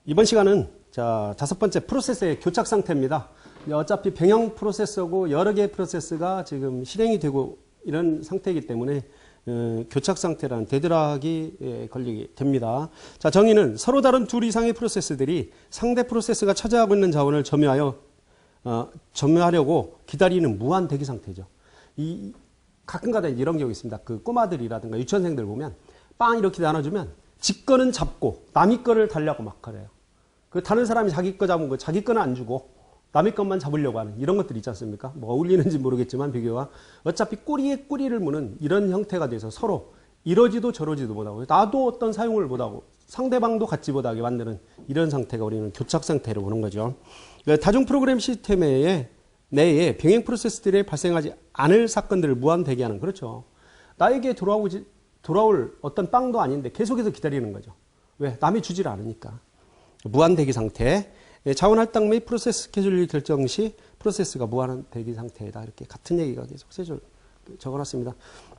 이번 시간은 자, 5번째 프로세스의 교착 상태입니다. 어차피 병영 프로세서고 여러 개의 프로세스가 지금 실행이 되고 이런 상태이기 때문에 교착 상태라는 데드락이 걸리게 됩니다. 자, 정의는 서로 다른 둘 이상의 프로세스들이 상대 프로세스가 차지하고 있는 자원을 점유하려고 기다리는 무한 대기 상태죠. 가끔가다 이런 경우 있습니다. 그 꼬마들이라든가 유치원생들 보면 빵 이렇게 나눠주면 지 거는 잡고 남의 거를 달라고 막 그래요. 그 다른 사람이 자기 거 잡은 거 자기 거는 안 주고 남의 것만 잡으려고 하는 이런 것들이 있지 않습니까? 뭐 어울리는지 모르겠지만 비교가 어차피 꼬리에 꼬리를 무는 이런 형태가 돼서 서로 이러지도 저러지도 못하고 나도 어떤 사용을 못하고 상대방도 갖지 못하게 만드는 이런 상태가 우리는 교착 상태로 보는 거죠. 다중 프로그램 시스템 내에 병행 프로세스들이 발생하지 않을 사건들을 무한 대기하는, 그렇죠. 나에게 돌아올 어떤 빵도 아닌데 계속해서 기다리는 거죠. 왜? 남이 주질 않으니까. 무한 대기 상태. 자원 할당 및 프로세스 스케줄 결정 시 프로세스가 무한 대기 상태이다. 이렇게 같은 얘기가 계속 세 줄 적어놨습니다.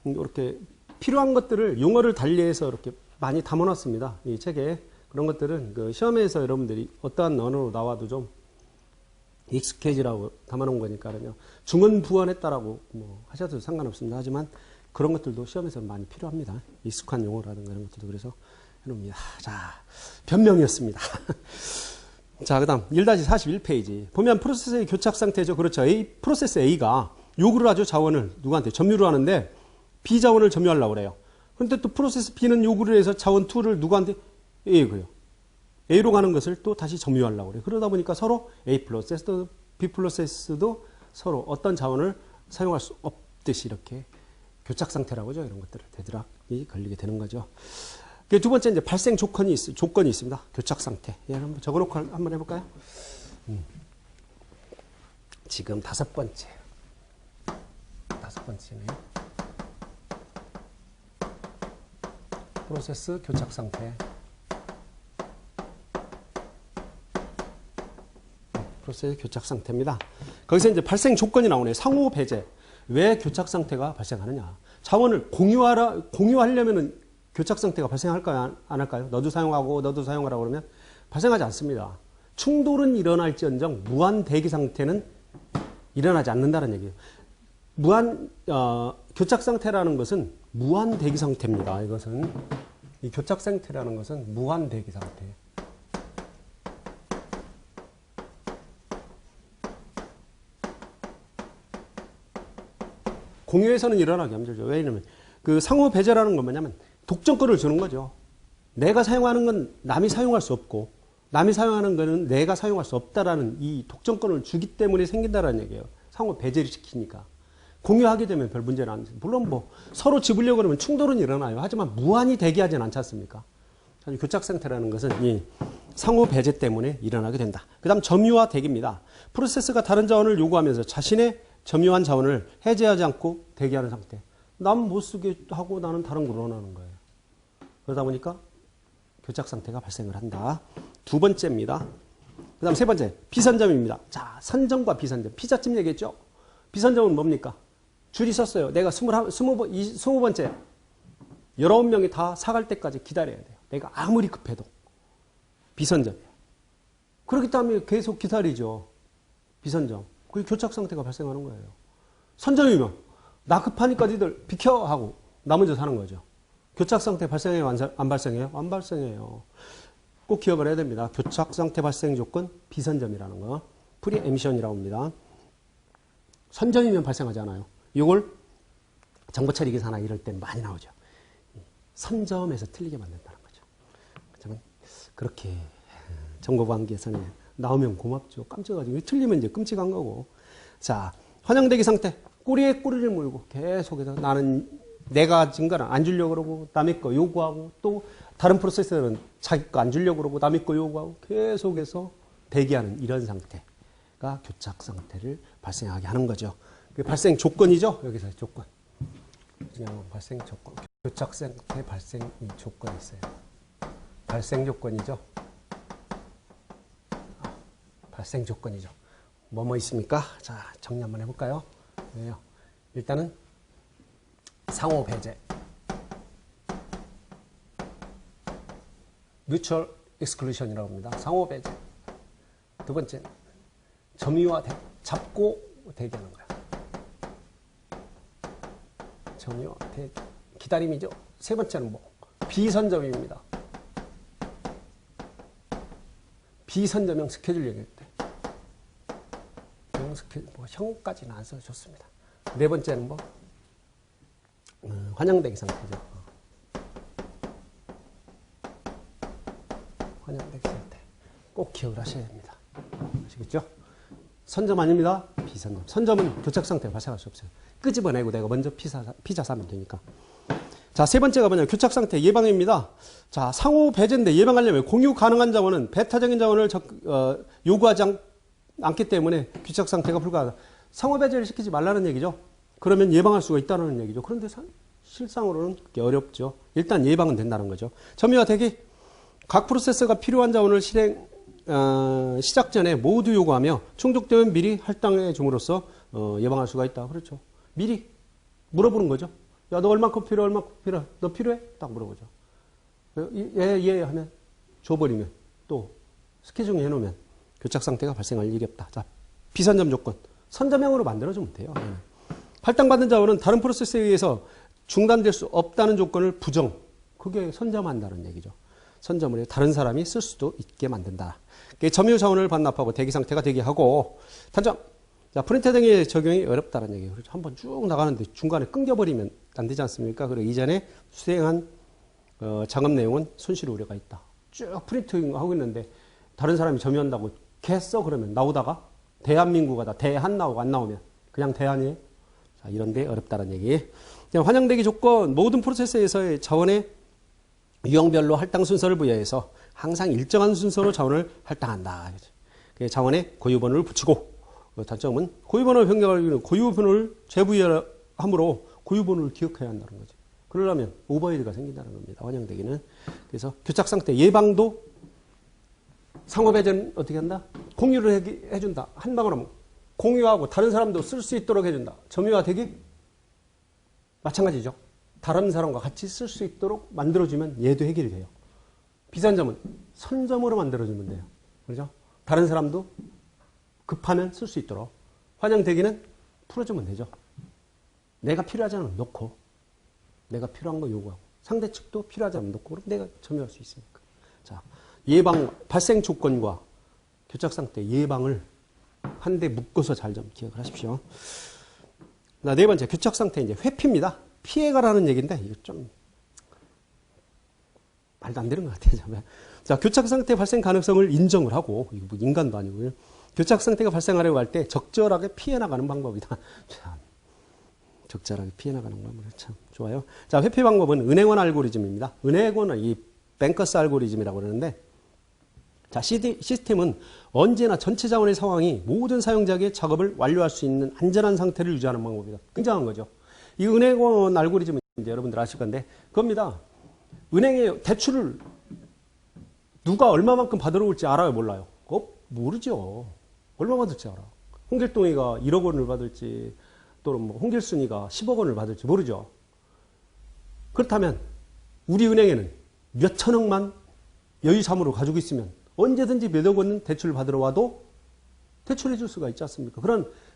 이렇게 필요한 것들을 용어를 달리해서 이렇게 많이 담아놨습니다. 이 책에. 그런 것들은 그 시험에서 여러분들이 어떠한 언어로 나와도 좀 익숙해지라고 담아놓은 거니까요. 중언부언했다라고 뭐 하셔도 상관없습니다. 하지만 그런 것들도 시험에서 많이 필요합니다. 익숙한 용어라든가 이런 것들도 그래서 해놓습니다. 자, 변명이었습니다. 자, 그 다음 1-41페이지. 보면 프로세스의 교착 상태죠. 그렇죠. 프로세스 A가 요구를 하죠. 자원을 누구한테? 점유를 하는데 B 자원을 점유하려고 그래요. 그런데 또 프로세스 B는 요구를 해서 자원 2를 누구한테? A고요. A로 가는 것을 또 다시 점유하려고 그래요. 그러다 보니까 서로 A 프로세스도 B 프로세스도 서로 어떤 자원을 사용할 수 없듯이 이렇게 교착 상태라고 하죠. 이런 것들을 데드락이 걸리게 되는 거죠. 두 번째 이제 발생 조건이 있습니다. 교착 상태. 예, 한번 적어놓고 한번 해볼까요? 지금 5번째. 5번째네요. 프로세스 교착 상태. 프로세스 교착 상태입니다. 거기서 이제 발생 조건이 나오네요. 상호 배제. 왜 교착 상태가 발생하느냐? 자원을 공유하려면은 교착 상태가 발생할까요? 안 할까요? 너도 사용하고 너도 사용하라고 그러면 발생하지 않습니다. 충돌은 일어날지언정 무한 대기 상태는 일어나지 않는다는 얘기예요. 교착 상태라는 것은 무한 대기 상태입니다. 이것은 이 교착 상태라는 것은 무한 대기 상태예요. 공유에서는 일어나기 힘들죠. 왜냐면 그 상호 배제라는 건 뭐냐면 독점권을 주는 거죠. 내가 사용하는 건 남이 사용할 수 없고 남이 사용하는 거는 내가 사용할 수 없다라는 이 독점권을 주기 때문에 생긴다라는 얘기예요. 상호 배제를 시키니까. 공유하게 되면 별 문제는 안 돼요. 물론 뭐 서로 집으려고 그러면 충돌은 일어나요. 하지만 무한히 대기하지는 않지 않습니까? 교착 상태라는 것은 이 상호 배제 때문에 일어나게 된다. 그 다음 점유와 대기입니다. 프로세스가 다른 자원을 요구하면서 자신의 점유한 자원을 해제하지 않고 대기하는 상태. 남 못 쓰게 하고 나는 다른 걸 원하는 거예요. 그러다 보니까 교착 상태가 발생을 한다. 두 번째입니다. 그 다음 세 번째, 비선점입니다. 자, 선점과 비선점. 피자집 얘기했죠? 비선점은 뭡니까? 줄이 섰어요. 내가 20번째. 19명이 다 사갈 때까지 기다려야 돼요. 내가 아무리 급해도. 비선점이에요. 그렇기 때문에 계속 기다리죠. 비선점. 그게 교착 상태가 발생하는 거예요. 선점이면 나 급하니까 니들 비켜 하고 나 먼저 사는 거죠. 교착 상태 발생해요? 안 발생해요? 안 발생해요. 꼭 기억을 해야 됩니다. 교착 상태 발생 조건 비선점이라는 거. 프리에미션이라고 합니다. 선점이면 발생하지 않아요. 이걸 정보처리 기사나 이럴 때 많이 나오죠. 선점에서 틀리게 만든다는 거죠. 그렇다면 그렇게 정보방기에서는 나오면 고맙죠. 깜짝가지고 틀리면 이제 끔찍한 거고. 자, 환영대기 상태. 꼬리에 꼬리를 물고 계속해서 나는 내가 가진 거는 안 주려고 그러고 남의 거 요구하고 또 다른 프로세서는 자기 거 안 주려고 그러고 남의 거 요구하고 계속해서 대기하는 이런 상태가 교착 상태를 발생하게 하는 거죠. 발생 조건이죠. 여기서 조건. 그냥 발생 조건. 교착 상태 발생 조건이 있어요. 발생 조건이죠. 발생 조건이죠. 뭐뭐 있습니까? 자, 정리 한번 해볼까요? 네요. 일단은 상호 배제, mutual exclusion이라고 합니다. 상호 배제. 두 번째, 점유와 잡고 대기하는 거야. 점유와 대기. 기다림이죠. 세 번째는 뭐? 비선점입니다. 비선점형 스케줄 얘기할 때. 스케줄, 뭐, 형까지는 안 써도 좋습니다. 네 번째는 뭐? 환영대기 상태죠. 환영대기 상태. 꼭 기억을 하셔야 됩니다. 아시겠죠? 선점 아닙니다. 비선점. 선점은 교착 상태가 발생할 수 없어요. 끄집어내고 내가 먼저 피자 사면 되니까. 자, 세 번째가 뭐냐. 교착 상태 예방입니다. 자, 상호 배제인데 예방하려면 공유 가능한 자원은 배타적인 자원을 요구하지 않기 때문에 교착 상태가 불가하다. 상호 배제를 시키지 말라는 얘기죠. 그러면 예방할 수가 있다는 얘기죠. 그런데 실상으로는 그게 어렵죠. 일단 예방은 된다는 거죠. 점유와 대기. 각 프로세서가 필요한 자원을 시작 전에 모두 요구하며 충족되면 미리 할당해 줌으로써 예방할 수가 있다. 그렇죠. 미리 물어보는 거죠. 야, 너 얼마큼 필요해? 얼마큼 필요해? 너 필요해? 딱 물어보죠. 예 하면 줘버리면 또 스케줄링 해놓으면 교착 상태가 발생할 일이 없다. 자, 비선점 조건. 선점형으로 만들어주면 돼요. 할당받는 자원은 다른 프로세스에 의해서 중단될 수 없다는 조건을 부정. 그게 선점한다는 얘기죠. 선점을 해 다른 사람이 쓸 수도 있게 만든다. 점유 자원을 반납하고 대기 상태가 대기하고 단점. 자, 프린터 등의 적용이 어렵다는 얘기예요. 그렇죠. 한번 쭉 나가는데 중간에 끊겨버리면 안 되지 않습니까? 그리고 이전에 수행한 작업 내용은 손실 우려가 있다. 쭉 프린팅 하고 있는데 다른 사람이 점유한다고 개 써 그러면 나오다가 대한민국가 다 대한 나오고 안 나오면 그냥 대한이에요. 자, 이런데 어렵다는 얘기. 환영대기 조건. 모든 프로세스에서의 자원의 유형별로 할당 순서를 부여해서 항상 일정한 순서로 자원을 할당한다. 자원에 고유번호를 붙이고 단점은 고유번호를 변경할 경우는 고유번호를 재부여함으로 고유번호를 기억해야 한다는 거죠. 그러려면 오버헤드가 생긴다는 겁니다. 환영대기는. 그래서 교착 상태 예방도 상호배제는 어떻게 한다? 공유를 해준다. 한 방으로 공유하고 다른 사람도 쓸 수 있도록 해준다. 점유와 대기 마찬가지죠. 다른 사람과 같이 쓸 수 있도록 만들어주면 얘도 해결이 돼요. 비선점은 선점으로 만들어주면 돼요. 그렇죠? 다른 사람도 급하면 쓸 수 있도록. 환영대기는 풀어주면 되죠. 내가 필요하지 않으면 놓고, 내가 필요한 거 요구하고, 상대 측도 필요하지 않으면 놓고, 그럼 내가 점유할 수 있으니까. 자, 예방, 발생 조건과 교착 상태 예방을 한데 묶어서 잘 좀 기억을 하십시오. 네 번째, 교착 상태 이제 회피입니다. 피해가라는 얘기인데, 이거 좀, 말도 안 되는 것 같아요. 자, 교착 상태 발생 가능성을 인정을 하고, 이거 뭐 인간도 아니고요. 교착 상태가 발생하려고 할 때 적절하게 피해 나가는 방법이다. 참, 적절하게 피해 나가는 방법 참 좋아요. 자, 회피 방법은 은행원 알고리즘입니다. 은행원은 이 뱅커스 알고리즘이라고 그러는데, 자, 시스템은 언제나 전체 자원의 상황이 모든 사용자에게 작업을 완료할 수 있는 안전한 상태를 유지하는 방법이다. 굉장한 거죠. 이 은행원 알고리즘은 이제 여러분들 아실 건데, 그겁니다. 은행에 대출을 누가 얼마만큼 받으러 올지 알아요? 몰라요? 모르죠. 얼마 받을지 알아. 홍길동이가 1억 원을 받을지, 또는 뭐 홍길순이가 10억 원을 받을지 모르죠. 그렇다면 우리 은행에는 몇 천억만 여유자금으로 가지고 있으면 언제든지 몇억 원 대출을 받으러 와도 대출해 줄 수가 있지 않습니까?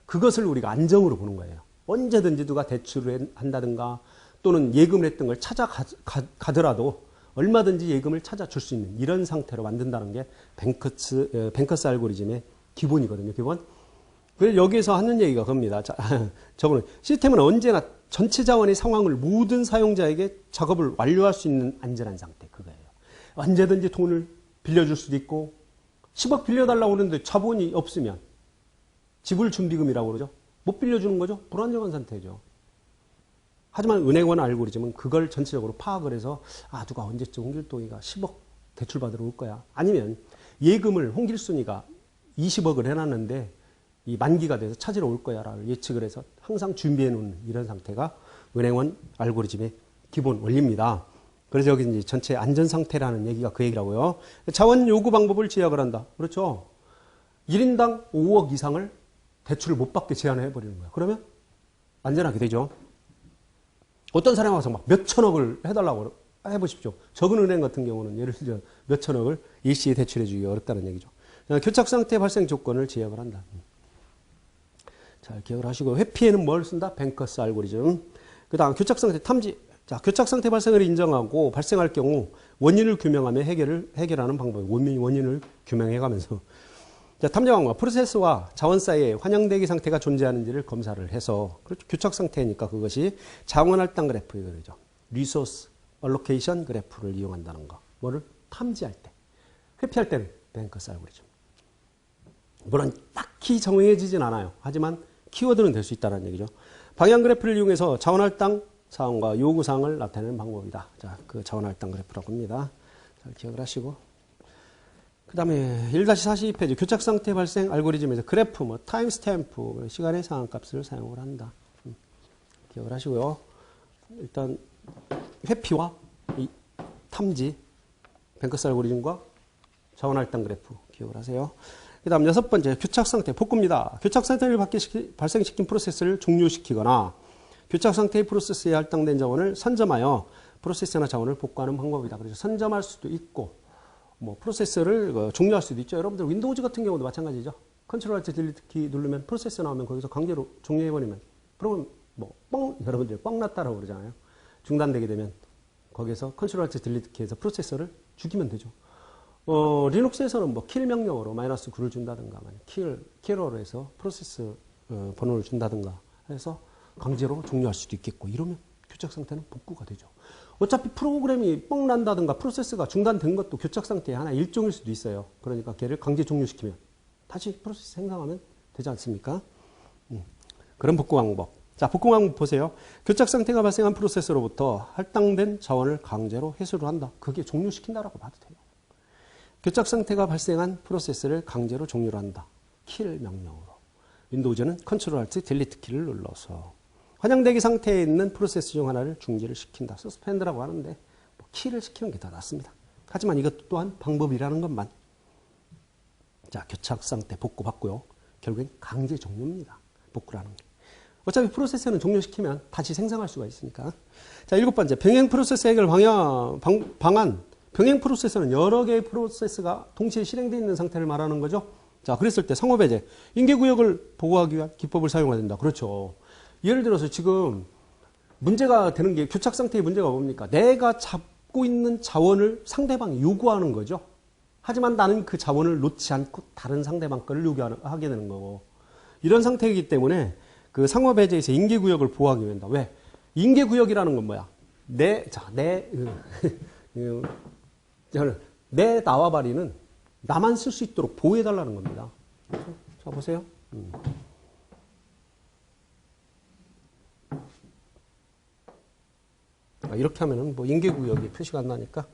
그것을 우리가 안정으로 보는 거예요. 언제든지 누가 대출을 한다든가 또는 예금을 했던 걸 찾아가더라도 얼마든지 예금을 찾아줄 수 있는 이런 상태로 만든다는 게 뱅커스 알고리즘의 기본이거든요. 기본. 그래서 여기에서 하는 얘기가 그겁니다. 자, 저거는 시스템은 언제나 전체 자원의 상황을 모든 사용자에게 작업을 완료할 수 있는 안전한 상태. 그거예요. 언제든지 돈을 빌려줄 수도 있고 10억 빌려달라고 그러는데 자본이 없으면 지불준비금이라고 그러죠. 못 빌려주는 거죠. 불안정한 상태죠. 하지만 은행원 알고리즘은 그걸 전체적으로 파악을 해서 누가 언제쯤 홍길동이가 10억 대출받으러 올 거야. 아니면 예금을 홍길순이가 20억을 해놨는데 이 만기가 돼서 찾으러 올 거야 라고 예측을 해서 항상 준비해 놓는 이런 상태가 은행원 알고리즘의 기본 원리입니다. 그래서 여기 이제 전체 안전 상태라는 얘기가 그 얘기라고요. 자원 요구 방법을 제약을 한다. 그렇죠. 1인당 5억 이상을 대출을 못 받게 제한을 해버리는 거야. 그러면 안전하게 되죠. 어떤 사람이 와서 막 몇 천억을 해달라고 해보십시오. 적은 은행 같은 경우는 예를 들어 몇 천억을 일시에 대출해 주기 어렵다는 얘기죠. 교착 상태 발생 조건을 지역을 한다. 잘 기억을 하시고, 회피에는 뭘 쓴다? 뱅커스 알고리즘. 그 다음 교착 상태 탐지. 자, 교착 상태 발생을 인정하고 발생할 경우 원인을 규명하며 해결하는 방법. 원인을 규명해가면서. 자, 탐지 방법. 프로세스와 자원 사이에 환영대기 상태가 존재하는지를 검사를 해서, 그렇죠. 교착 상태니까 그것이 자원 할당 그래프 이거죠. 리소스 얼로케이션 그래프를 이용한다는 거. 뭐를 탐지할 때. 회피할 때는 뱅커스 알고리즘. 물론 딱히 정해지진 않아요. 하지만 키워드는 될 수 있다는 얘기죠. 방향 그래프를 이용해서 자원 할당 사항과 요구 사항을 나타내는 방법이다. 자, 그 자원 할당 그래프라고 합니다. 잘 기억을 하시고. 그 다음에 1-42페이지 교착 상태 발생 알고리즘에서 그래프, 뭐 타임 스탬프, 시간의 상한값을 사용을 한다. 기억을 하시고요. 일단 회피와 이 탐지, 뱅커스 알고리즘과 자원 할당 그래프 기억을 하세요. 그 다음 6번째 교착 상태 복구입니다. 교착 상태를 발생시킨 프로세스를 종료시키거나 교착 상태의 프로세스에 할당된 자원을 선점하여 프로세스나 자원을 복구하는 방법이다. 그래서 선점할 수도 있고 뭐 프로세스를 종료할 수도 있죠. 여러분들 윈도우즈 같은 경우도 마찬가지죠. 컨트롤 알트 딜리트 키 누르면 프로세스 나오면 거기서 강제로 종료해버리면 그러면 뭐 뻥 여러분들 뻥 났다라고 그러잖아요. 중단되게 되면 거기서 컨트롤 알트 딜리트 키에서 프로세서를 죽이면 되죠. 리눅스에서는 뭐 킬 명령으로 -9를 준다든가 킬러로 해서 프로세스 번호를 준다든가 해서 강제로 종료할 수도 있겠고 이러면 교착 상태는 복구가 되죠. 어차피 프로그램이 뻥 난다든가 프로세스가 중단된 것도 교착 상태의 하나의 일종일 수도 있어요. 그러니까 걔를 강제 종료시키면 다시 프로세스 생성하면 되지 않습니까? 그런 복구 방법. 자, 복구 방법 보세요. 교착 상태가 발생한 프로세스로부터 할당된 자원을 강제로 회수를 한다. 그게 종료시킨다라고 봐도 돼요. 교착 상태가 발생한 프로세스를 강제로 종료를 한다. 킬 명령으로. 윈도우즈는 컨트롤 알트 딜리트 키를 눌러서 환영대기 상태에 있는 프로세스 중 하나를 중지를 시킨다. 서스펜드라고 하는데 뭐 키를 시키는 게 더 낫습니다. 하지만 이것 또한 방법이라는 것만. 자, 교착 상태 복구 받고요. 결국엔 강제 종료입니다. 복구라는 게. 어차피 프로세스는 종료시키면 다시 생성할 수가 있으니까. 자, 7번째 병행 프로세스 해결 방안. 병행 프로세스는 여러 개의 프로세스가 동시에 실행되어 있는 상태를 말하는 거죠. 자, 그랬을 때 상호배제, 인계구역을 보호하기 위한 기법을 사용해야 된다. 그렇죠. 예를 들어서 지금 문제가 되는 게 교착 상태의 문제가 뭡니까? 내가 잡고 있는 자원을 상대방이 요구하는 거죠. 하지만 나는 그 자원을 놓지 않고 다른 상대방 거를 요구하게 되는 거고. 이런 상태이기 때문에 그 상호배제에서 인계구역을 보호하기 위한다. 왜? 인계구역이라는 건 뭐야? 내 나와바리는 나만 쓸 수 있도록 보호해달라는 겁니다. 자, 보세요. 이렇게 하면은 뭐 인계구역이 표시가 안 나니까.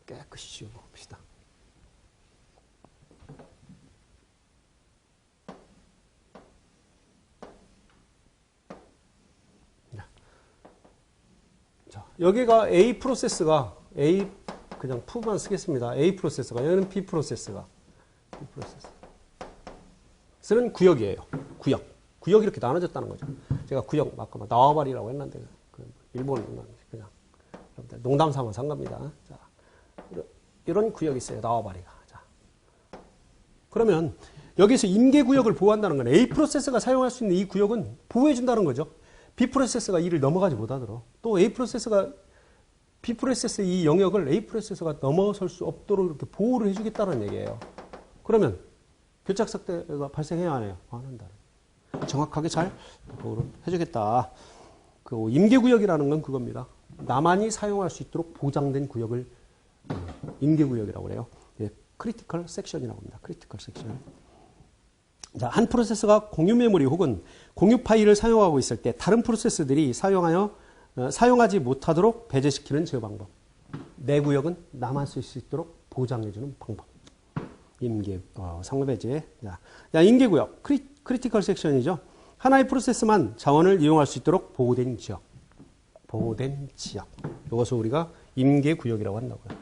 깨끗이 지워봅시다. 여기가 A 프로세스가 그냥 F만 쓰겠습니다. A 프로세스가 여기는 B 프로세스가 B 프로세스는 구역이에요. 구역이 이렇게 나눠졌다는 거죠. 제가 구역 아까 나와바리라고 했는데 일본은 그냥 농담 삼아 산 겁니다. 자, 이런 구역이 있어요. 나와바리가. 자, 그러면 여기서 임계구역을 보호한다는 건 A 프로세스가 사용할 수 있는 이 구역은 보호해준다는 거죠. B 프로세스가 이를 넘어가지 못하도록 또 A 프로세스가 B 프로세스 이 영역을 A 프로세스가 넘어설 수 없도록 이렇게 보호를 해주겠다는 얘기예요. 그러면 교착 상태가 발생해야 하네요. 안 한다. 정확하게 잘 보호를 해주겠다. 그 임계구역이라는 건 그겁니다. 나만이 사용할 수 있도록 보장된 구역을 임계구역이라고 그래요. 예, 크리티컬 섹션이라고 합니다. 크리티컬 섹션. 자, 한 프로세스가 공유 메모리 혹은 공유 파일을 사용하고 있을 때 다른 프로세스들이 사용하지 못하도록 배제시키는 제어 방법. 내 구역은 나만 쓸 수 있도록 보장해주는 방법. 상호배제. 자, 임계구역. 크리티컬 섹션이죠. 하나의 프로세스만 자원을 이용할 수 있도록 보호된 지역. 이것을 우리가 임계구역이라고 한다고요.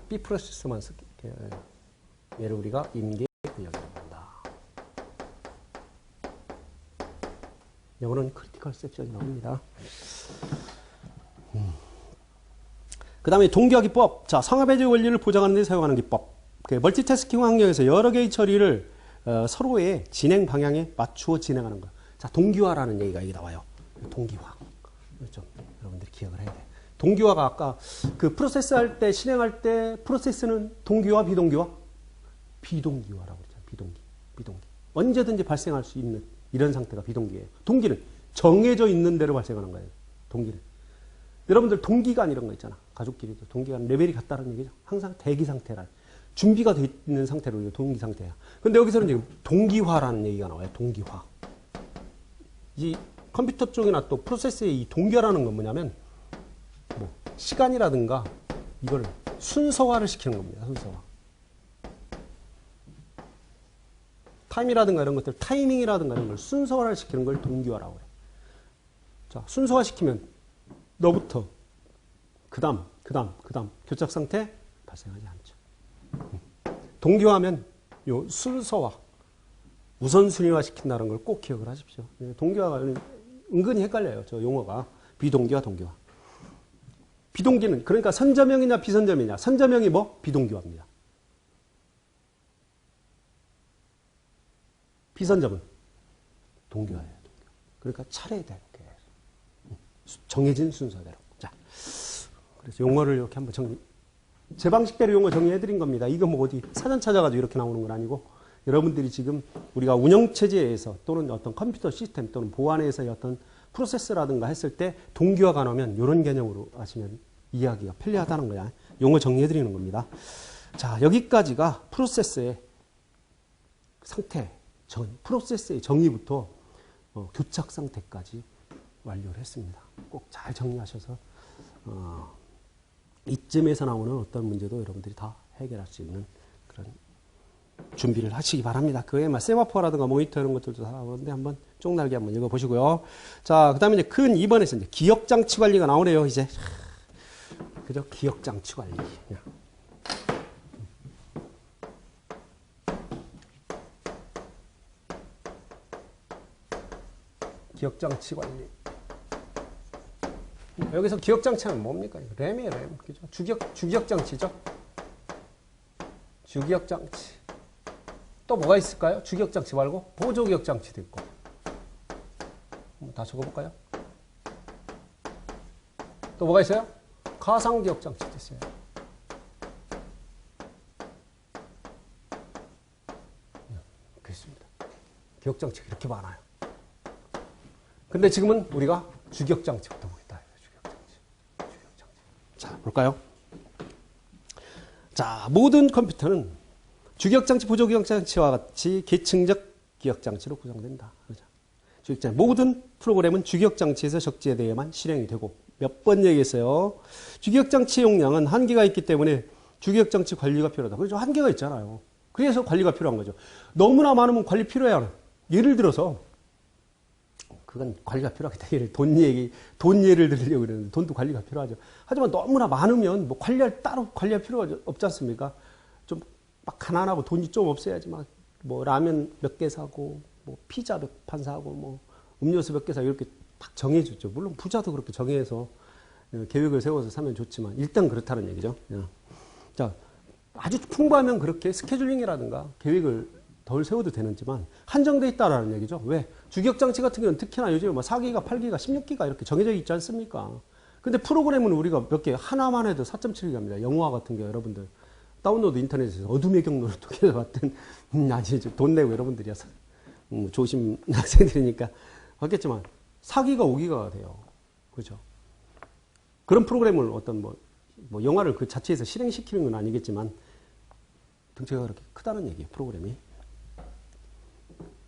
B 프로세스만 얘를 우리가 임계구역이라고 한다. 영어는 크리티컬 섹션이라고 합니다. 그 다음에 동기화 기법. 자, 상하배제 원리를 보장하는 데 사용하는 기법. 그 멀티태스킹 환경에서 여러 개의 처리를 서로의 진행 방향에 맞추어 진행하는 거. 자, 동기화라는 얘기가 여기 나와요. 동기화. 좀 여러분들이 기억을 해야 돼. 동기화가 아까 그 프로세스 할 때, 실행할 때 프로세스는 동기화, 비동기화? 비동기화라고 그랬잖아요. 비동기. 언제든지 발생할 수 있는 이런 상태가 비동기예요. 동기는 정해져 있는 대로 발생하는 거예요. 동기는. 여러분들 동기간 이런 거 있잖아. 가족끼리도 동기간 레벨이 같다는 얘기죠. 항상 대기 상태라. 준비가 돼 있는 상태로 이거 동기 상태야. 근데 여기서는 지금 동기화라는 얘기가 나와요. 동기화. 이 컴퓨터 쪽이나 또 프로세스의 이 동기화라는 건 뭐냐면 뭐 시간이라든가 이걸 순서화를 시키는 겁니다. 순서화. 타임이라든가 이런 것들, 타이밍이라든가 이런 걸 순서화를 시키는 걸 동기화라고 해요. 자, 순서화 시키면 너부터 그다음 교착 상태 발생하지 않죠. 동기화하면 요 순서화, 우선순위화 시킨다는 걸 꼭 기억을 하십시오. 동기화가 은근히 헷갈려요. 저 용어가. 비동기화, 동기화. 비동기는 그러니까 선저명이냐 비선저명이냐. 선저명이 뭐? 비동기화입니다. 비선저명 동기화예요. 그러니까 차례대로 정해진 순서대로. 자, 그래서 용어를 이렇게 한번 제 방식대로 용어 정리해드린 겁니다. 이거 뭐 어디 사전 찾아가지고 이렇게 나오는 건 아니고 여러분들이 지금 우리가 운영체제에서 또는 어떤 컴퓨터 시스템 또는 보안에서의 어떤 프로세스라든가 했을 때 동기화가 나오면 이런 개념으로 하시면 이해하기가 편리하다는 거야. 용어 정리해드리는 겁니다. 자, 여기까지가 프로세스의 상태, 프로세스의 정의부터 교착 상태까지 완료를 했습니다. 꼭 잘 정리하셔서 이쯤에서 나오는 어떤 문제도 여러분들이 다 해결할 수 있는 그런 준비를 하시기 바랍니다. 그에 세마포라든가 모니터 이런 것들도 다 나오는데 한번 쪽날개 한번 읽어보시고요. 자, 그 다음에 이제 큰 2번에서 이제 기억장치 관리가 나오네요. 이제 그죠? 기억장치 관리. 기억장치 관리. 여기서 기억장치는 뭡니까? 램이에요, 램. 그죠? 주기억장치죠? 주기억장치. 또 뭐가 있을까요? 주기억장치 말고 보조기억장치도 있고. 한번 다 적어볼까요? 또 뭐가 있어요? 가상기억장치도 있어요. 그렇습니다. 기억장치가 이렇게 많아요. 근데 지금은 우리가 주기억장치부터 보겠다. 주기억장치. 자, 볼까요? 자, 모든 컴퓨터는 주기억장치, 보조기억장치와 같이 계층적 기억장치로 구성된다. 그렇죠? 모든 프로그램은 주기억장치에서 적재에 대해만 실행이 되고 몇 번 얘기했어요. 주기억장치 용량은 한계가 있기 때문에 주기억장치 관리가 필요하다. 그렇죠? 한계가 있잖아요. 그래서 관리가 필요한 거죠. 너무나 많으면 관리 필요해요. 예를 들어서 그건 관리가 필요하겠다. 돈 예를 들려고 그러는데 돈도 관리가 필요하죠. 하지만 너무나 많으면 뭐 따로 관리할 필요가 없지 않습니까? 좀 막 가난하고 돈이 좀 없어야지 막 뭐 라면 몇 개 사고 뭐 피자 몇 판 사고 뭐 음료수 몇 개 사고 이렇게 딱 정해줬죠. 물론 부자도 그렇게 정해서 계획을 세워서 사면 좋지만 일단 그렇다는 얘기죠. 자, 아주 풍부하면 그렇게 스케줄링이라든가 계획을 덜 세워도 되는지만 한정되어 있다라는 얘기죠. 왜? 주기억장치 같은 경우는 특히나 요즘에 뭐 4기가, 8기가, 16기가 이렇게 정해져 있지 않습니까? 근데 프로그램은 우리가 몇 개, 하나만 해도 4.7기가입니다. 영화 같은 게 여러분들 다운로드 인터넷에서 어둠의 경로를 통해서 봤던, 아니, 돈 내고 여러분들이어서, 조심 학생들이니까 봤겠지만 4기가, 5기가가 돼요. 그죠? 그런 프로그램을 어떤 뭐 영화를 그 자체에서 실행시키는 건 아니겠지만 덩치가 그렇게 크다는 얘기예요. 프로그램이.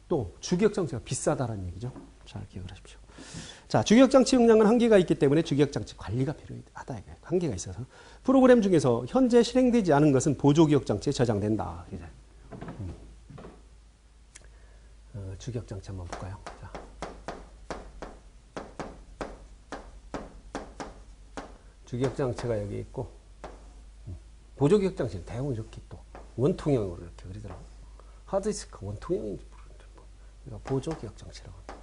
또 주기억장치가 비싸다는 얘기죠. 잘 기억을 하십시오. 자, 주기억장치 용량은 한계가 있기 때문에 주기억장치 관리가 필요하다. 한계가 있어서 프로그램 중에서 현재 실행되지 않은 것은 보조기억장치에 저장된다. 주기억장치 한번 볼까요? 자. 주기억장치가 여기 있고 보조기억장치는 대부분 이렇게 또 원통형으로 이렇게 그리더라고요. 하드디스크가 원통형인지 모르겠는데 보조기억장치라고 합니다.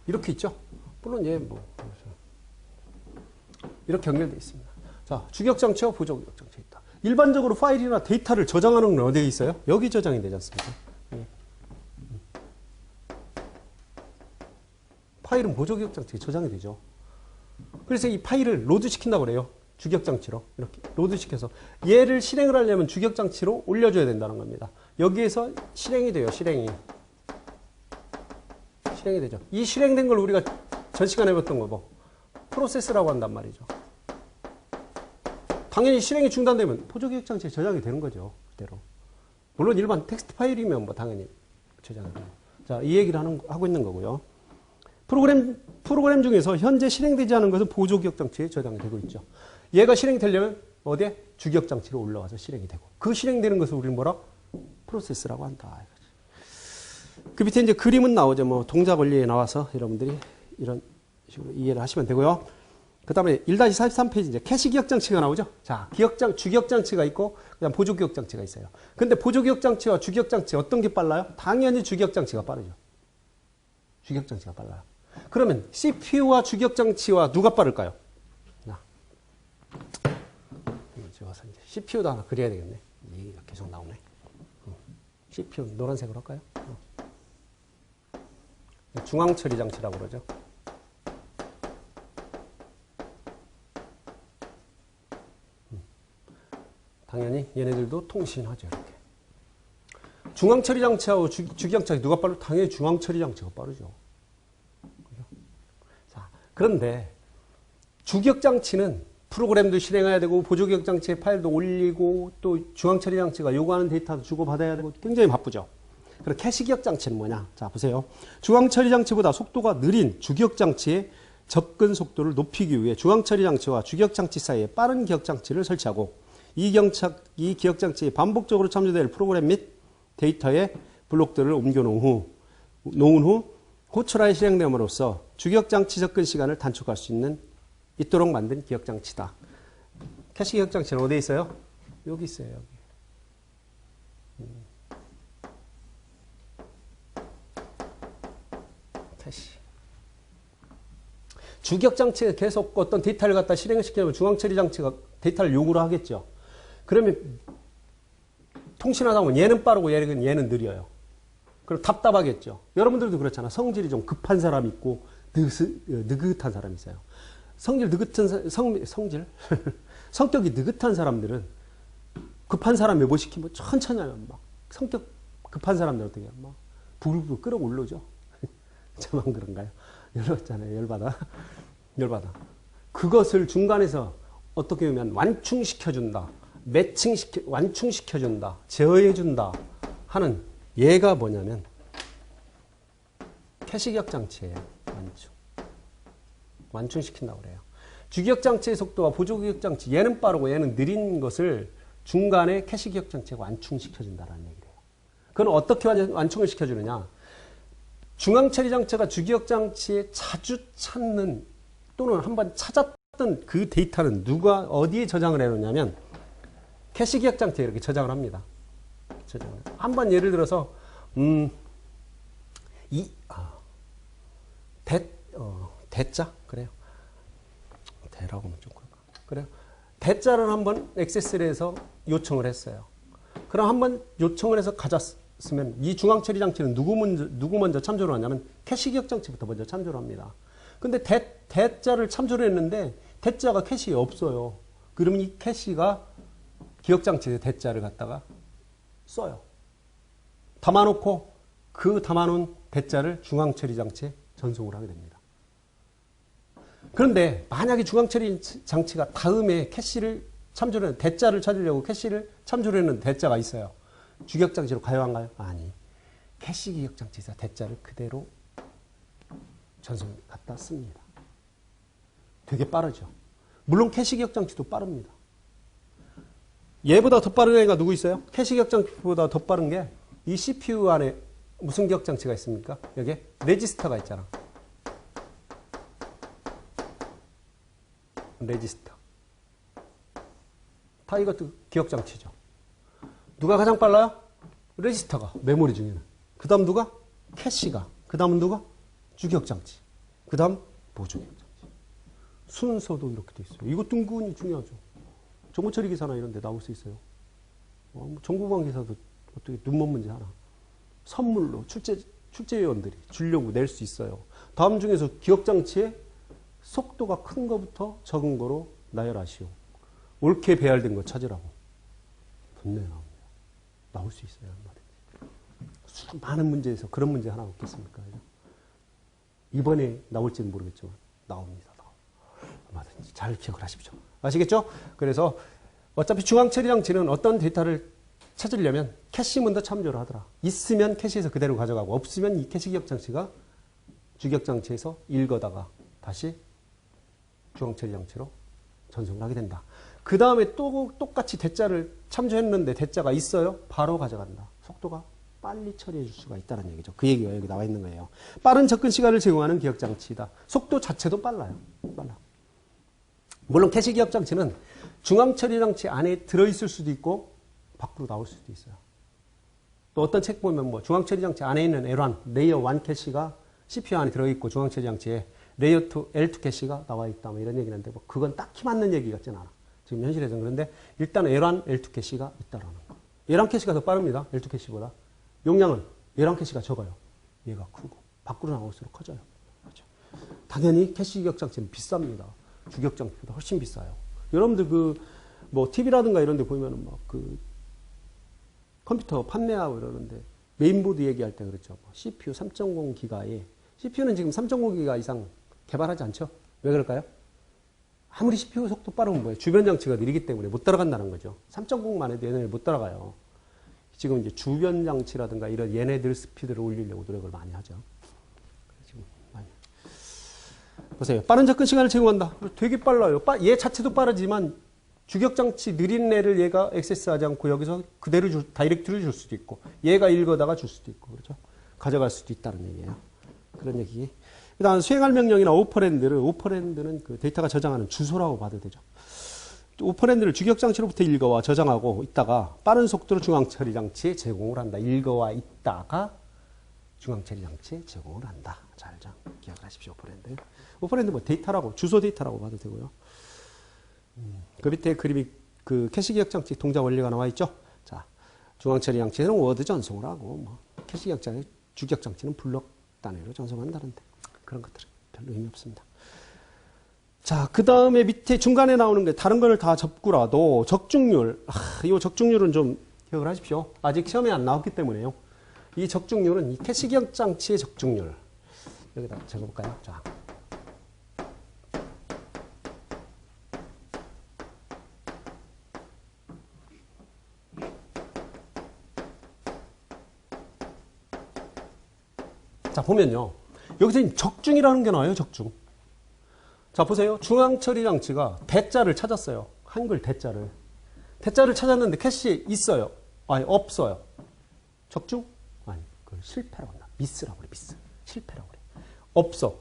이렇게 있죠. 물론 얘 뭐 이렇게 연결되어 있습니다. 자, 주기억장치와 보조기억장치 있다. 일반적으로 파일이나 데이터를 저장하는 건 어디에 있어요? 여기 저장이 되지 않습니까? 파일은 보조기억장치에 저장이 되죠. 그래서 이 파일을 로드시킨다고 그래요. 주기억장치로 이렇게 로드시켜서 얘를 실행을 하려면 주기억장치로 올려줘야 된다는 겁니다. 여기에서 실행이 돼요. 실행이 되죠. 이 실행된 걸 우리가 전 시간에 배웠던 거 뭐 프로세스라고 한단 말이죠. 당연히 실행이 중단되면 보조기억장치에 저장이 되는 거죠. 그대로. 물론 일반 텍스트 파일이면 뭐 당연히 저장이 돼요. 자, 이 얘기를 하고 있는 거고요. 프로그램 중에서 현재 실행되지 않은 것은 보조기억장치에 저장이 되고 있죠. 얘가 실행되려면 어디에? 주기억장치로 올라와서 실행이 되고. 그 실행되는 것을 우리는 뭐라? 프로세스라고 한다. 그 밑에 이제 그림은 나오죠. 뭐 동작 원리에 나와서 여러분들이 이런 식으로 이해를 하시면 되고요. 그 다음에 1-43페이지 이제 캐시 기억장치가 나오죠. 자, 주기억장치가 있고, 그 다음 보조기억장치가 있어요. 근데 보조기억장치와 주기억장치 어떤 게 빨라요? 당연히 주기억장치가 빠르죠. 주기억장치가 빨라요. 그러면 CPU와 주기억장치와 누가 빠를까요? 지워서 이제 CPU도 하나 그려야 되겠네. 얘기가 계속 나오네. CPU 노란색으로 할까요? 중앙처리 장치라고 그러죠. 당연히 얘네들도 통신하죠. 이렇게. 중앙처리 장치하고 주기억장치 누가 빠르죠? 당연히 중앙처리 장치가 빠르죠. 자, 그런데 주기억장치는 프로그램도 실행해야 되고 보조기억장치에 파일도 올리고 또 중앙처리장치가 요구하는 데이터도 주고받아야 되고 굉장히 바쁘죠. 그럼 캐시기억장치는 뭐냐? 자, 보세요. 중앙처리장치보다 속도가 느린 주기억장치의 접근 속도를 높이기 위해 중앙처리장치와 주기억장치 사이에 빠른 기억장치를 설치하고 이 기억장치에 반복적으로 참조될 프로그램 및 데이터의 블록들을 옮겨놓은 후 호출하에 실행됨으로써 주기억장치 접근 시간을 단축할 수 있도록 만든 기억장치다. 캐시 기억장치는 어디에 있어요? 여기 있어요. 여기. 캐시. 주기억장치가 계속 어떤 데이터를 갖다 실행을 시키려면 중앙처리장치가 데이터를 요구를 하겠죠. 그러면 통신하다 보면 얘는 빠르고 얘는 느려요. 그럼 답답하겠죠. 여러분들도 그렇잖아. 성질이 좀 급한 사람이 있고 느긋한 사람이 있어요. 성격이 느긋한 사람들은 급한 사람이 뭐 시키면 천천히 하면 막 성격 급한 사람들 어떻게 해요? 막 부글부글 끌어올르죠. 저만 그런가요? 열받잖아요. 열받아. 그것을 중간에서 어떻게 보면 완충시켜준다. 완충시켜준다. 제어해준다. 하는 얘가 뭐냐면 캐시기억장치예요. 완충시킨다고 그래요. 주기억장치의 속도와 보조기억장치 얘는 빠르고 얘는 느린 것을 중간에 캐시기억장치가 완충시켜준다는 얘기예요. 그건 어떻게 완충을 시켜주느냐? 중앙처리장치가 주기억장치에 자주 찾는 또는 한번 찾았던 그 데이터는 누가 어디에 저장을 해놓냐면 캐시기억장치에 이렇게 저장을 합니다. 한번 예를 들어서 대자 그래요. 대라고 하면 좀 그럴까? 그래요. 대자를 한번 액세스를 해서 요청을 했어요. 그럼 한번 요청을 해서 가졌으면 이 중앙처리 장치는 누구 먼저 참조를 하냐면 캐시기억장치부터 먼저 참조를 합니다. 근데 대자를 참조를 했는데 대자가 캐시에 없어요. 그러면 이 캐시가 기억장치에 대자를 갖다가 써요. 담아놓고 그 담아놓은 대자를 중앙처리 장치에 전송을 하게 됩니다. 그런데 만약에 중앙처리 장치가 다음에 캐시를 참조를 하는 대자를 찾으려고 캐시를 참조를 하는 대자가 있어요. 주기억장치로 가야 한가요? 아니. 캐시 기억장치에서 대자를 그대로 전송 갖다 씁니다. 되게 빠르죠. 물론 캐시 기억장치도 빠릅니다. 얘보다 더 빠른 애가 누구 있어요? 캐시 기억장치보다 더 빠른 게 이 CPU 안에 무슨 기억장치가 있습니까? 여기에 레지스터가 있잖아. 레지스터. 다 이것도 기억장치죠. 누가 가장 빨라요? 레지스터가. 메모리 중에는. 그 다음 누가? 캐시가. 그 다음은 누가? 주기억장치. 그 다음 보조기억장치. 순서도 이렇게 돼 있어요. 이것도 은근히 중요하죠. 정보처리 기사나 이런 데 나올 수 있어요. 정보관 기사도 어떻게 눈먼 문제 하나. 선물로 출제위원들이 주려고 낼 수 있어요. 다음 중에서 기억장치의 속도가 큰 거부터 적은 거로 나열하시오. 옳게 배열된 거 찾으라고. 분명히 나옵니다. 나올 수 있어요. 많은 문제에서 그런 문제 하나 없겠습니까? 이번에 나올지는 모르겠지만 나옵니다. 얼마든지 잘 기억을 하십시오. 아시겠죠? 그래서 어차피 중앙처리장치는 어떤 데이터를 찾으려면 캐시 먼저 참조를 하더라. 있으면 캐시에서 그대로 가져가고 없으면 이 캐시 기억장치가 주기억장치에서 읽어다가 다시 중앙처리장치로 전송을 하게 된다. 그 다음에 또 똑같이 대자를 참조했는데 대자가 있어요? 바로 가져간다. 속도가 빨리 처리해 줄 수가 있다는 얘기죠. 그 얘기가 여기 나와 있는 거예요. 빠른 접근 시간을 제공하는 기억장치이다. 속도 자체도 빨라요. 빨라. 물론 캐시 기억장치는 중앙처리장치 안에 들어있을 수도 있고 밖으로 나올 수도 있어요. 또 어떤 책 보면 뭐 중앙처리장치 안에 있는 L1, 레이어 1 캐시가 CPU 안에 들어있고 중앙처리장치에 레이어 2, L2 캐시가 나와 있다. 뭐 이런 얘기를 하는데 뭐 그건 딱히 맞는 얘기 같지는 않아. 지금 현실에서는 그런데 일단 L1, L2 캐시가 있다라는 거. L1 캐시가 더 빠릅니다. L2 캐시보다. 용량은 L1 캐시가 적어요. 얘가 크고 밖으로 나올수록 커져요. 그렇죠? 당연히 캐시 기억장치는 비쌉니다. 주기억장치보다 훨씬 비싸요. 여러분들 뭐 TV라든가 이런 데 보면은 막 컴퓨터 판매하고 이러는데 메인보드 얘기할 때 그렇죠. CPU 3.0기가에 CPU는 지금 3.0기가 이상 개발하지 않죠? 왜 그럴까요? 아무리 CPU 속도 빠르면 뭐예요? 주변 장치가 느리기 때문에 못 따라간다는 거죠. 3.0만 해도 얘네를 못 따라가요. 지금 이제 주변 장치라든가 이런 얘네들 스피드를 올리려고 노력을 많이 하죠. 지금 많이. 보세요. 빠른 접근 시간을 제공한다. 되게 빨라요. 얘 자체도 빠르지만 주기억장치 느린 애를 얘가 액세스하지 않고 여기서 그대로 다이렉트로 줄 수도 있고 얘가 읽어다가 줄 수도 있고 그렇죠. 가져갈 수도 있다는 얘기예요. 그런 얘기. 그 다음 수행할 명령이나 오퍼랜드는 그 데이터가 저장하는 주소라고 봐도 되죠. 오퍼랜드를 주기억장치로부터 읽어와 저장하고 있다가 빠른 속도로 중앙처리장치에 제공을 한다. 읽어와 있다가 중앙처리장치에 제공을 한다. 잘 기억을 하십시오. 오퍼랜드 뭐 데이터라고 주소 데이터라고 봐도 되고요. 그 밑에 그림이 그 캐시 기억장치 동작 원리가 나와 있죠. 자, 중앙처리장치에는 워드 전송을 하고 뭐 캐시 기억장치, 주기억장치는 블록 단위로 전송한다는데 그런 것들은 별로 의미 없습니다. 자, 그 다음에 밑에 중간에 나오는 게 다른 걸 다 접고라도 적중률. 이 적중률은 좀 기억을 하십시오. 아직 시험에 안 나왔기 때문에요. 이 적중률은 이 캐시 기억장치의 적중률. 여기다 적어볼까요? 자. 자, 보면요. 여기서 적중이라는 게 나와요, 적중. 자, 보세요. 중앙처리장치가 대자를 찾았어요. 한글 대자를. 대자를 찾았는데 캐시에 있어요. 아니, 없어요. 적중? 아니, 그걸 실패라고 한다. 미스라고 그래, 미스. 실패라고 그래. 없어.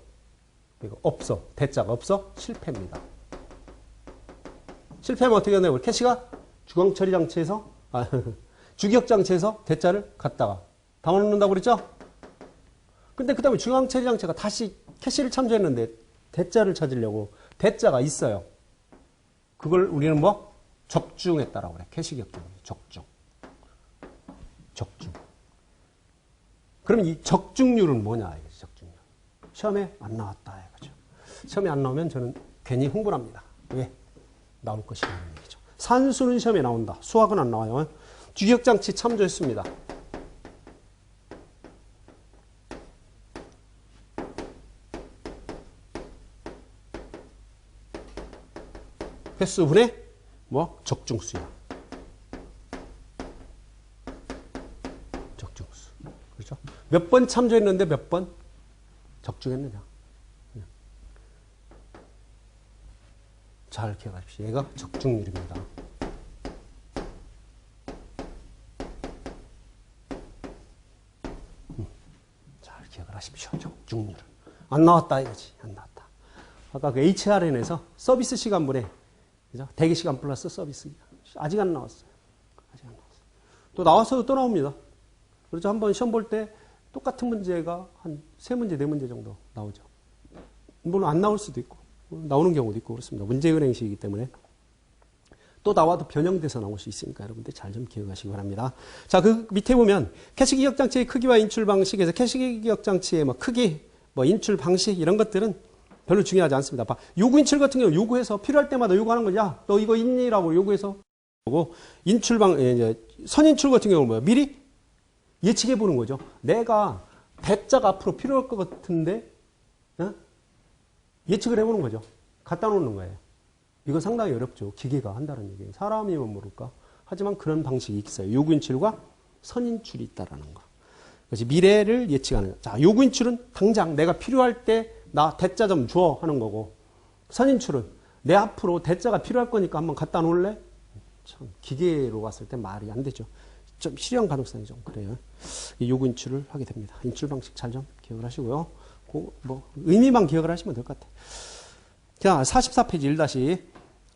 이거 없어. 대자가 없어? 실패입니다. 실패하면 어떻게 하냐고. 캐시가 중앙처리장치에서, 주기억장치에서 대자를 갖다가 담아놓는다고 그랬죠? 근데 그 다음에 중앙처리장치가 다시 캐시를 참조했는데 대자를 찾으려고 대자가 있어요. 그걸 우리는 뭐? 적중했다라고 그래. 캐시 기억장. 적중. 그럼 이 적중률은 뭐냐? 적중률. 시험에 안 나왔다. 이거죠. 시험에 안 나오면 저는 괜히 흥분합니다. 왜? 나올 것이라는 얘기죠. 산수는 시험에 나온다. 수학은 안 나와요. 주기억장치 참조했습니다. 횟수분의 뭐 적중수야. 적중수. 그렇죠? 몇 번 참조했는데 몇 번 적중했느냐. 잘 기억하십시오. 얘가 적중률입니다. 잘 기억을 하십시오. 적중률. 안 나왔다 이거지. 안 나왔다. 아까 그 HRN에서 서비스 시간분에 그죠? 대기 시간 플러스 서비스 기간. 아직 안 나왔어요. 아직 안 나왔어요. 또 나와서도 또 나옵니다. 그렇죠? 한번 시험 볼 때 똑같은 문제가 한 3문제, 4문제 정도 나오죠. 물론 안 나올 수도 있고 나오는 경우도 있고 그렇습니다. 문제은행식이기 때문에 또 나와도 변형돼서 나올 수 있으니까 여러분들 잘 좀 기억하시기 바랍니다. 자, 그 밑에 보면 캐시기억장치의 크기와 인출 방식에서 캐시기억장치의 뭐 크기, 뭐 인출 방식 이런 것들은 별로 중요하지 않습니다. 요구 인출 같은 경우 요구해서 필요할 때마다 요구하는 거죠. 야, 너 이거 있니? 라고 요구해서 보고 선인출 같은 경우는 뭐야? 미리 예측해 보는 거죠. 내가 대자가 앞으로 필요할 것 같은데 예측을 해보는 거죠. 갖다 놓는 거예요. 이거 상당히 어렵죠. 기계가 한다는 얘기예요. 사람이면 모를까. 하지만 그런 방식이 있어요. 요구인출과 선인출이 있다라는 거. 그래서 미래를 예측하는 거. 자, 요구인출은 당장 내가 필요할 때 나 대자 좀 줘 하는 거고, 선인출은 내 앞으로 대자가 필요할 거니까 한번 갖다 놓을래? 참 기계로 봤을 때 말이 안 되죠. 좀 실현 가능성이 좀 그래요. 요구인출을 하게 됩니다. 인출 방식 잘 좀 기억을 하시고요. 뭐 의미만 기억을 하시면 될 것 같아요. 자, 44페이지 1다시.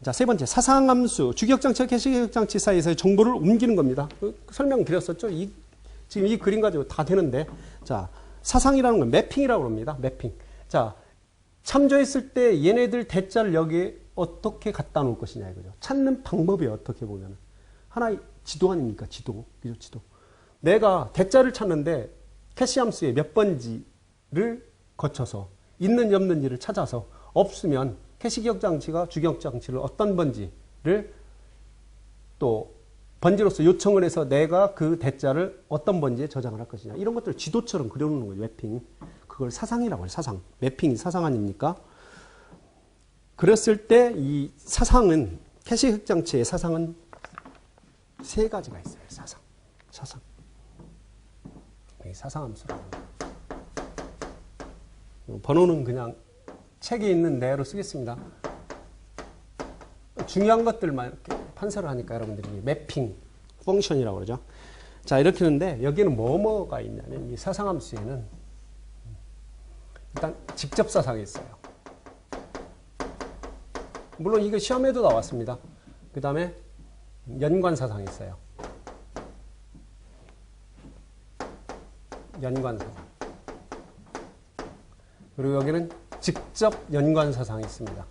자, 세 번째. 사상함수, 주기억장치와 캐시기억장치 사이에서의 정보를 옮기는 겁니다. 설명드렸었죠? 지금 이 그림 가지고 다 되는데. 자, 사상이라는 건 매핑이라고 합니다. 매핑. 자, 참조했을 때 얘네들 대자를 여기에 어떻게 갖다 놓을 것이냐 이거죠. 찾는 방법이 어떻게 보면. 하나의 지도 아닙니까? 지도. 그죠? 지도. 내가 대자를 찾는데 캐시함수의 몇 번지를 거쳐서 있는지 없는지를 찾아서 없으면 캐시기억장치가 주기억장치를 어떤 번지를 또 번지로서 요청을 해서 내가 그 대자를 어떤 번지에 저장을 할 것이냐. 이런 것들을 지도처럼 그려놓는 거예요. 매핑. 그걸 사상이라고 해요. 사상. 매핑이 사상 아닙니까? 그랬을 때 이 사상은 캐시기억장치의 사상은 세 가지가 있어요. 사상. 사상함수라고 합니다. 번호는 그냥 책에 있는 대로 쓰겠습니다. 중요한 것들만 이렇게 판서를 하니까 여러분들이 매핑 펑션이라고 그러죠. 자, 이렇게 하는데 여기는 뭐가 있냐면 이 사상함수에는 일단 직접 사상이 있어요. 물론 이거 시험에도 나왔습니다. 그 다음에 연관 사상이 있어요. 연관 사상. 그리고 여기는 직접 연관 사상이 있습니다.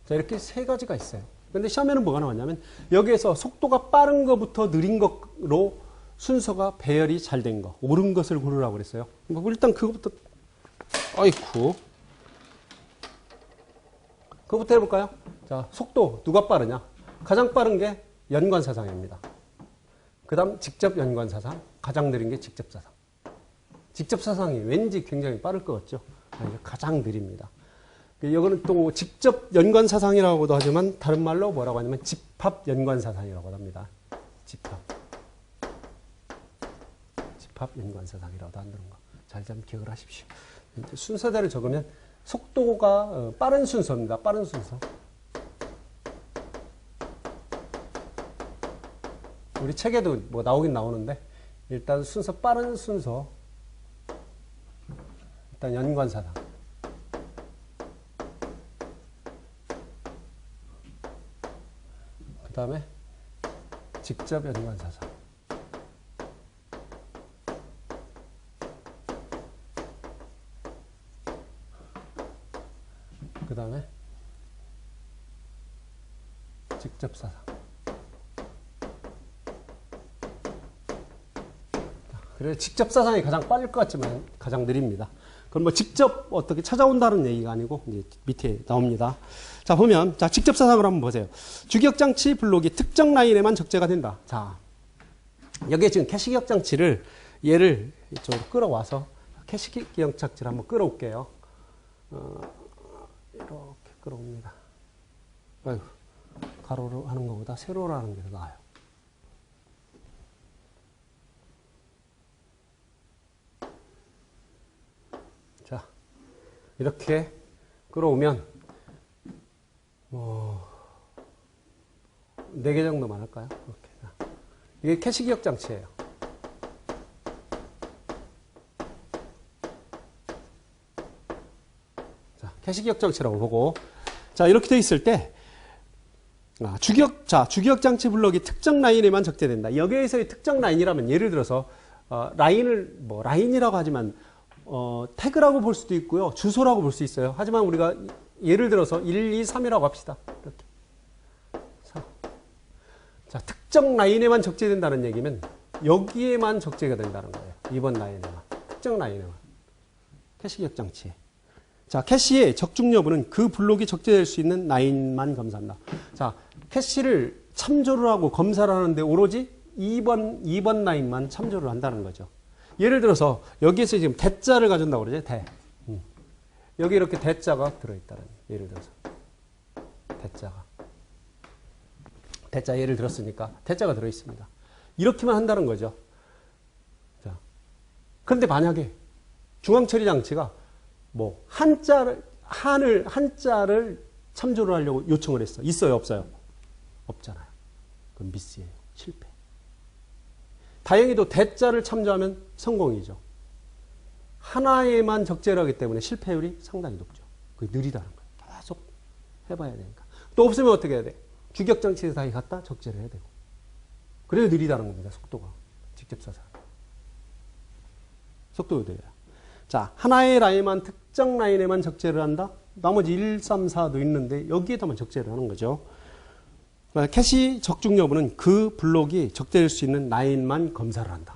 자, 이렇게 세 가지가 있어요. 근데 시험에는 뭐가 나왔냐면 여기에서 속도가 빠른 것부터 느린 것으로 순서가 배열이 잘 된 거, 옳은 것을 고르라고 그랬어요. 뭐 일단 그거부터 그거부터 해볼까요? 자, 속도 누가 빠르냐? 가장 빠른 게 연관 사상입니다. 그 다음 직접 연관 사상, 가장 느린 게 직접 사상. 직접 사상이 왠지 굉장히 빠를 것 같죠? 가장 느립니다. 이거는 또 직접 연관 사상이라고도 하지만 다른 말로 뭐라고 하냐면 집합 연관 사상이라고 합니다. 집합 연관 사상이라고도 한다는 거. 잘 좀 기억을 하십시오. 순서대로 적으면 속도가 빠른 순서입니다. 빠른 순서. 우리 책에도 뭐 나오긴 나오는데 일단 순서 빠른 순서. 일단 연관 사상. 그 다음에 직접 연관 사상. 그 다음에 직접 사상. 그래, 직접 사상이 가장 빠를 것 같지만 가장 느립니다. 그건 뭐 직접 어떻게 찾아온다는 얘기가 아니고 이제 밑에 나옵니다. 자, 보면 자, 직접 사상을 한번 보세요. 주기억장치 블록이 특정 라인에만 적재가 된다. 자, 여기에 지금 캐시기억장치를 얘를 이쪽으로 끌어와서 캐시기억장치를 한번 끌어올게요. 이렇게 끌어옵니다. 아이고, 가로로 하는 것보다 세로로 하는 게 더 나아요. 자, 이렇게 끌어오면 4개 정도만 할까요? 이렇게. 이게 캐시기억장치예요. 자, 캐시기억장치라고 보고, 자, 이렇게 되어 있을 때 주기억장치 블록이 특정 라인에만 적재된다. 여기에서의 특정 라인이라면 예를 들어서 라인이라고 하지만 태그라고 볼 수도 있고요. 주소라고 볼 수 있어요. 하지만 우리가 예를 들어서 1, 2, 3이라고 합시다. 이렇게. 자, 특정 라인에만 적재된다는 얘기면 여기에만 적재가 된다는 거예요. 이번 라인에만. 특정 라인에만. 캐시 기억 장치에. 자, 캐시의 적중 여부는 그 블록이 적재될 수 있는 라인만 검사한다. 자, 캐시를 참조를 하고 검사를 하는데 오로지 2번 라인만 참조를 한다는 거죠. 예를 들어서 여기에서 지금 대자를 가진다고 그러죠. 대. 여기 이렇게 대자가 들어있다는 예를 들어서 대자 예를 들었으니까 대자가 들어있습니다. 이렇게만 한다는 거죠. 자, 그런데 만약에 중앙처리 장치가 뭐 한자를 참조를 하려고 요청을 했어. 있어요, 없어요? 없잖아요. 그럼 미스예요. 실패. 다행히도 대자를 참조하면 성공이죠. 하나에만 적재를 하기 때문에 실패율이 상당히 높죠. 그게 느리다는 거예요. 계속 해봐야 되니까. 또 없으면 어떻게 해야 돼? 주격장치에서 다시 갖다 적재를 해야 되고. 그래야 느리다는 겁니다. 속도가. 직접 사살. 속도가 느려요. 자, 하나의 라인만 특정 라인에만 적재를 한다. 나머지 1, 3, 4도 있는데 여기에다만 적재를 하는 거죠. 캐시 적중 여부는 그 블록이 적재될 수 있는 라인만 검사를 한다.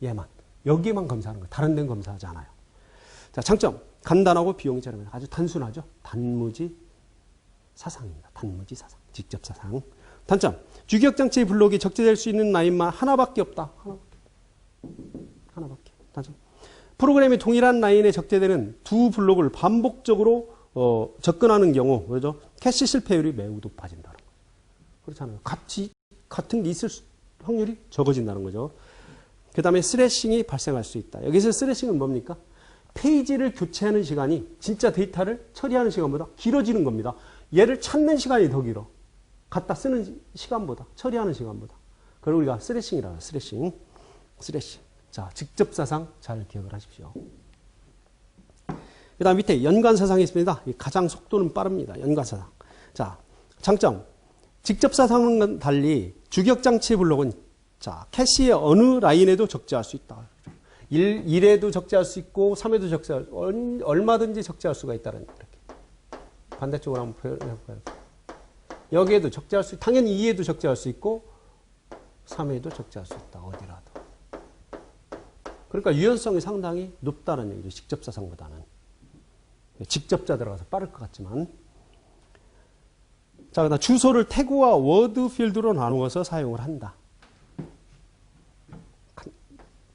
얘만. 여기만 검사하는 거예요. 다른 데는 검사하지 않아요. 자, 장점. 간단하고 비용이 저렴해요. 아주 단순하죠. 단무지 사상입니다. 단무지 사상. 직접 사상. 단점. 주기억장치의 블록이 적재될 수 있는 라인만 하나밖에 없다. 하나밖에. 단점. 프로그램이 동일한 라인에 적재되는 두 블록을 반복적으로 접근하는 경우, 그죠? 캐시 실패율이 매우 높아진다는 거예요. 그렇잖아요. 같은 게 있을 확률이 적어진다는 거죠. 그 다음에 스래싱이 발생할 수 있다. 여기서 스래싱은 뭡니까? 페이지를 교체하는 시간이 진짜 데이터를 처리하는 시간보다 길어지는 겁니다. 얘를 찾는 시간이 더 길어. 갖다 쓰는 시간보다, 처리하는 시간보다. 그걸 우리가 스래싱이라고 해요. 스래싱. 자, 직접 사상 잘 기억을 하십시오. 그 다음 밑에 연관사상이 있습니다. 가장 속도는 빠릅니다. 연관사상. 자, 장점. 직접 사상은 달리 주격장치 블록은 자, 캐시의 어느 라인에도 적재할 수 있다. 1에도 적재할 수 있고 3에도 적재할 수 있고 얼마든지 적재할 수가 있다는 이렇게. 반대쪽으로 한번 표현해볼까요? 여기에도 적재할 수, 당연히 2에도 적재할 수 있고 3에도 적재할 수 있다. 어디라도. 그러니까 유연성이 상당히 높다는 얘기죠. 직접 사상보다는. 직접자 들어가서 빠를 것 같지만. 자, 그다음 주소를 태그와 워드 필드로 나누어서 사용을 한다.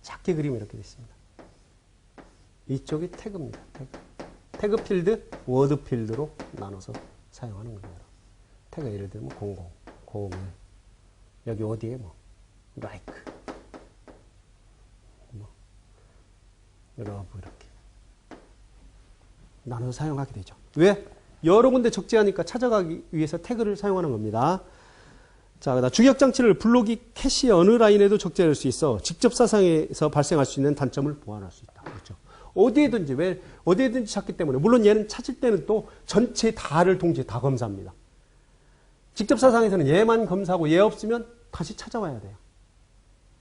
작게 그리면 이렇게 되어 있습니다. 이쪽이 태그입니다. 태그 필드, 워드 필드로 나눠서 사용하는 겁니다. 태그 예를 들면 00, 01. 여기 어디에 뭐 like, 뭐 love 이렇게 나눠서 사용하게 되죠. 왜? 여러 군데 적재하니까 찾아가기 위해서 태그를 사용하는 겁니다. 자, 그다음 주격장치를 블록이 캐시의 어느 라인에도 적재할 수 있어 직접 사상에서 발생할 수 있는 단점을 보완할 수 있다. 그렇죠. 어디에든지 찾기 때문에 물론 얘는 찾을 때는 또 전체 다를 동시에 다 검사합니다. 직접 사상에서는 얘만 검사하고 얘 없으면 다시 찾아와야 돼요.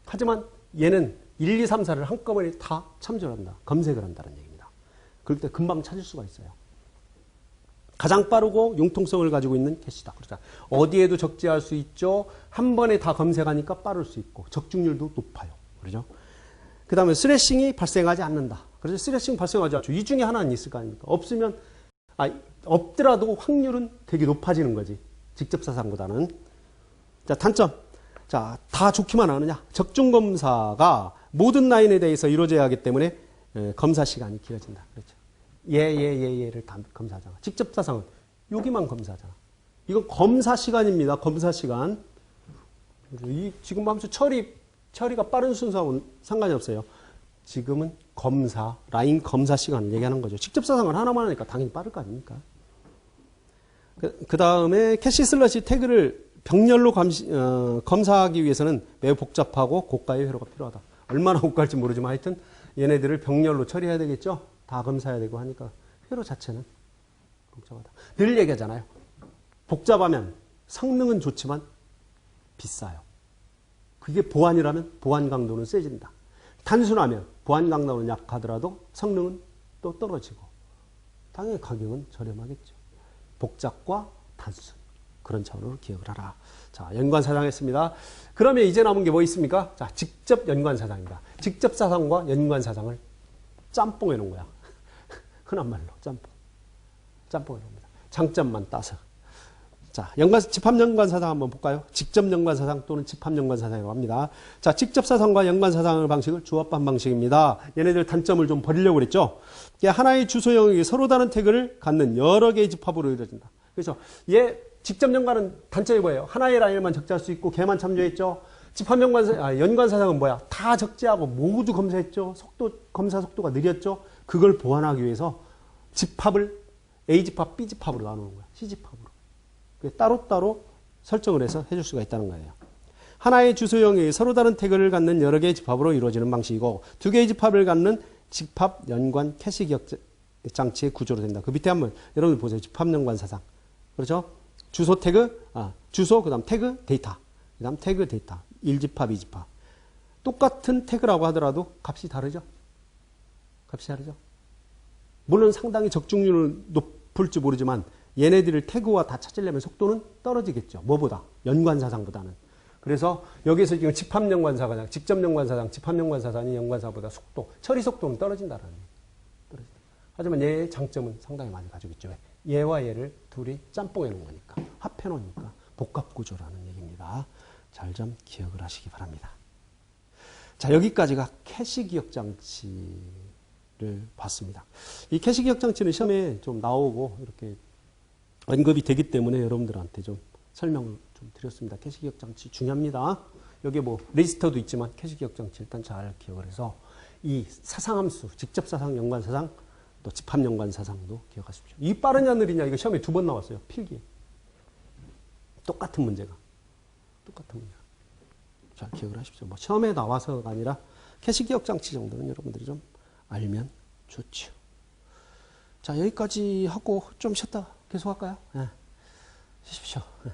하지만 얘는 1, 2, 3, 4를 한꺼번에 다 참조를 한다. 검색을 한다는 얘기입니다. 그럴 때 금방 찾을 수가 있어요. 가장 빠르고 융통성을 가지고 있는 캐시다. 그러니까 어디에도 적재할 수 있죠. 한 번에 다 검색하니까 빠를 수 있고 적중률도 높아요. 그렇죠? 그 다음에 스래싱이 발생하지 않는다. 그래서 스래싱 발생하지 않죠. 이 중에 하나는 있을 거 아닙니까? 없으면 없더라도 확률은 되게 높아지는 거지. 직접 사상보다는. 자, 단점. 자, 다 좋기만 하느냐? 적중 검사가 모든 라인에 대해서 이루어져야 하기 때문에 검사 시간이 길어진다. 그렇죠. 얘를 다 검사하잖아. 직접 사상은 여기만 검사하잖아. 이건 검사 시간입니다. 검사 시간. 지금 하면서 처리가 빠른 순서하고는 상관이 없어요. 지금은 라인 검사 시간을 얘기하는 거죠. 직접 사상을 하나만 하니까 당연히 빠를 거 아닙니까? 그 다음에 캐시 슬러시 태그를 병렬로 검사하기 위해서는 매우 복잡하고 고가의 회로가 필요하다. 얼마나 고가일지 모르지만 하여튼 얘네들을 병렬로 처리해야 되겠죠? 다 검사해야 되고 하니까 회로 자체는 복잡하다. 늘 얘기하잖아요. 복잡하면 성능은 좋지만 비싸요. 그게 보안이라면 보안 강도는 세진다. 단순하면 보안강도는 약하더라도 성능은 또 떨어지고 당연히 가격은 저렴하겠죠. 복잡과 단순. 그런 차원으로 기억을 하라. 자, 연관사상했습니다. 그러면 이제 남은 게 뭐 있습니까? 자, 직접 연관사상입니다. 직접 사상과 연관사상을 짬뽕해 놓은 거야. 흔한 말로 짬뽕. 짬뽕해 놓습니다. 장점만 따서. 자, 집합연관사상 한번 볼까요? 직접연관사상 또는 집합연관사상이라고 합니다. 자, 직접사상과 연관사상의 방식을 주합반 방식입니다. 얘네들 단점을 좀 버리려고 그랬죠? 하나의 주소 영역이 서로 다른 태그를 갖는 여러 개의 집합으로 이루어진다. 그래서 직접연관은 단점이 뭐예요? 하나의 라인만 적재할 수 있고 걔만 참조했죠? 연관사상은 뭐야? 다 적재하고 모두 검사했죠? 검사 속도가 느렸죠? 그걸 보완하기 위해서 집합을 A집합, B집합으로 나누는 거야. C집합으로. 따로따로 설정을 해서 해줄 수가 있다는 거예요. 하나의 주소 영역이 서로 다른 태그를 갖는 여러 개의 집합으로 이루어지는 방식이고 두 개의 집합을 갖는 집합 연관 캐시 기억 장치의 구조로 된다. 그 밑에 한번 여러분 보세요. 집합 연관 사상. 그렇죠? 주소 태그, 주소, 그 다음 태그, 데이터. 그 다음 태그, 데이터. 1집합, 2집합. 똑같은 태그라고 하더라도 값이 다르죠? 값이 다르죠? 물론 상당히 적중률은 높을지 모르지만 얘네들을 태그와 다 찾으려면 속도는 떨어지겠죠. 뭐보다? 연관사상보다는. 그래서 여기서 지금 집합연관사상, 직접연관사상, 집합연관사상이 연관사보다 속도, 처리 속도는 떨어진다라는 얘기예요. 떨어진다. 하지만 얘의 장점은 상당히 많이 가지고 있죠. 왜? 얘와 얘를 둘이 짬뽕해 놓은 거니까. 합해 놓으니까 복합구조라는 얘기입니다. 잘 좀 기억을 하시기 바랍니다. 자, 여기까지가 캐시 기억 장치를 봤습니다. 이 캐시 기억 장치는 시험에 좀 나오고 이렇게 언급이 되기 때문에 여러분들한테 좀 설명을 좀 드렸습니다. 캐시 기억 장치 중요합니다. 여기 뭐 레지스터도 있지만 캐시 기억 장치 일단 잘 기억을 해서 이 사상함수, 직접 사상, 연관 사상, 또 집합 연관 사상도 기억하십시오. 이 빠르냐 느리냐 이거 시험에 2번 나왔어요. 필기에. 똑같은 문제가. 똑같은 문제가. 잘 기억을 하십시오. 뭐 시험에 나와서가 아니라 캐시 기억 장치 정도는 여러분들이 좀 알면 좋죠. 자, 여기까지 하고 좀 쉬었다 계속할까요? 네. 쉬십시오. 네.